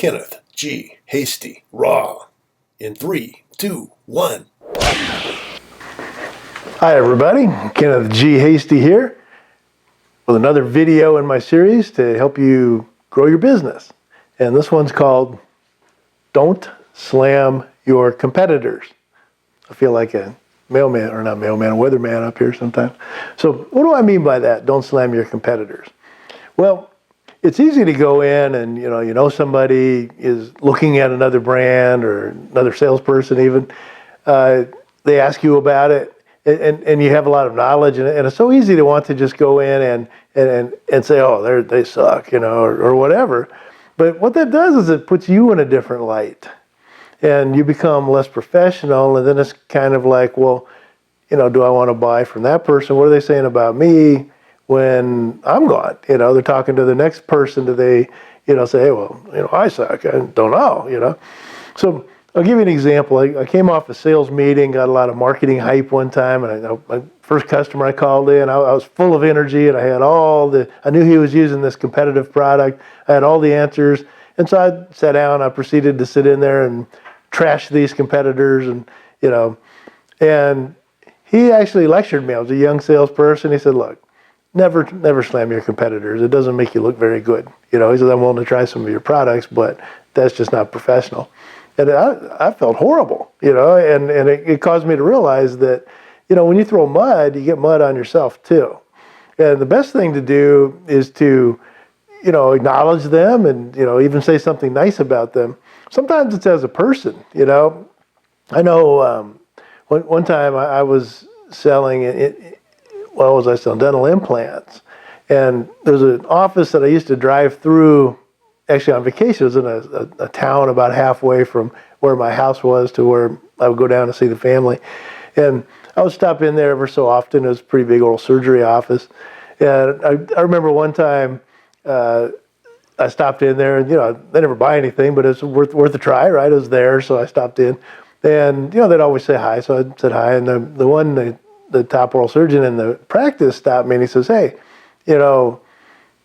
Kenneth G. Hasty, Raw, in 3, 2, 1. Hi everybody, Kenneth G. Hasty here with another video in my series to help you grow your business. And this one's called Don't Slam Your Competitors. I feel like a mailman, or not mailman, a weatherman up here sometimes. So what do I mean by that? Don't slam your competitors. Well, it's easy to go in and you know somebody is looking at another brand or another salesperson even. They ask you about it, and you have a lot of knowledge, and it's so easy to want to just go in and say, oh, they suck, or whatever. But what that does is it puts you in a different light, and you become less professional, and then it's kind of like, well, do I want to buy from that person? What are they saying about me when I'm gone? They're talking to the next person. Do they, say, hey, well, I suck. I don't know, So I'll give you an example. I came off a sales meeting, got a lot of marketing hype one time, and my first customer I called in, I was full of energy, and I knew he was using this competitive product. I had all the answers, and so I sat down. I proceeded to sit in there and trash these competitors, and he actually lectured me. I was a young salesperson. He said, look, never slam your competitors. It doesn't make you look very good. He said, I'm willing to try some of your products, but that's just not professional. And I felt horrible, and it caused me to realize that, when you throw mud, you get mud on yourself too. And the best thing to do is to, acknowledge them and, even say something nice about them. Sometimes it's as a person, I know one time I was selling, dental implants. And there's an office that I used to drive through, actually on vacation. It was in a town about halfway from where my house was to where I would go down to see the family. And I would stop in there ever so often. It was a pretty big old surgery office. And I remember one time I stopped in there, and they never buy anything, but it's worth a try, right? It was there, so I stopped in. And they'd always say hi, so I said hi. And the top oral surgeon in the practice stopped me, and he says, hey,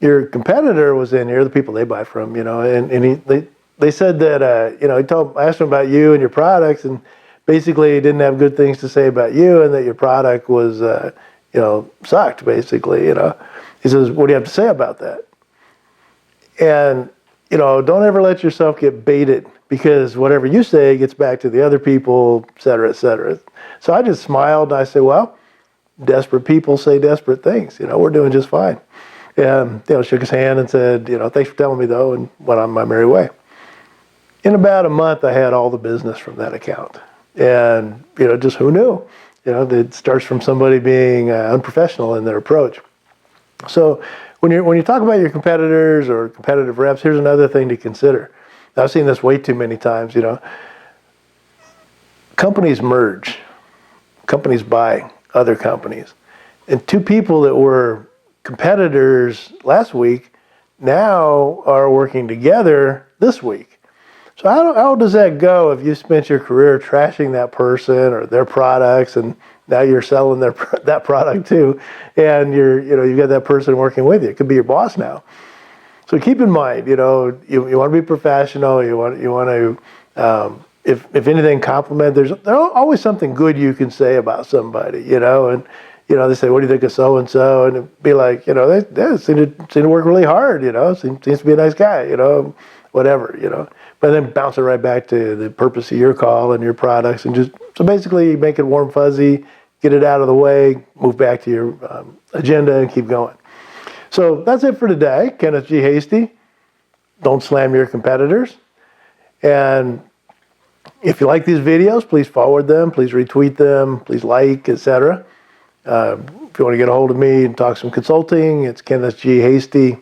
your competitor was in here, the people they buy from, and they said that, I asked him about you and your products, and basically he didn't have good things to say about you, and that your product was, sucked, basically, He says, what do you have to say about that? And, don't ever let yourself get baited, because whatever you say gets back to the other people, et cetera, et cetera. So I just smiled, and I said, well, desperate people say desperate things, we're doing just fine. And, shook his hand and said, thanks for telling me though, and went on my merry way. In about a month, I had all the business from that account. And, just who knew? It starts from somebody being unprofessional in their approach. So when you talk about your competitors or competitive reps, here's another thing to consider. I've seen this way too many times, Companies merge. Companies buy other companies. And two people that were competitors last week now are working together this week. So how does that go if you spent your career trashing that person or their products, and now you're selling that product too, and you've got that person working with you? It could be your boss now. So keep in mind, you want to be professional. You want to if anything, compliment. There's always something good you can say about somebody, and they say, what do you think of so-and-so? And it'd be like, they seem to work really hard, seems to be a nice guy, whatever, But then bounce it right back to the purpose of your call and your products, and so basically make it warm, fuzzy, get it out of the way, move back to your agenda and keep going. So that's it for today. Kenneth G. Hasty, don't slam your competitors. And if you like these videos, please forward them, please retweet them, please like, etc. If you want to get a hold of me and talk some consulting, it's Kenneth G. Hasty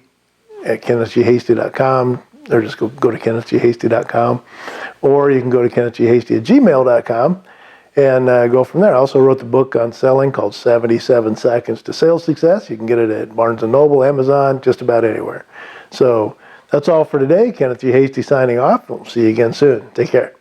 at kennethghasty.com, or just go to kennethghasty.com, or you can go to kennethghasty@gmail.com and go from there. I also wrote the book on selling called 77 Seconds to Sales Success. You can get it at Barnes & Noble, Amazon, just about anywhere. So that's all for today. Kenneth G. Hasty signing off. We'll see you again soon. Take care.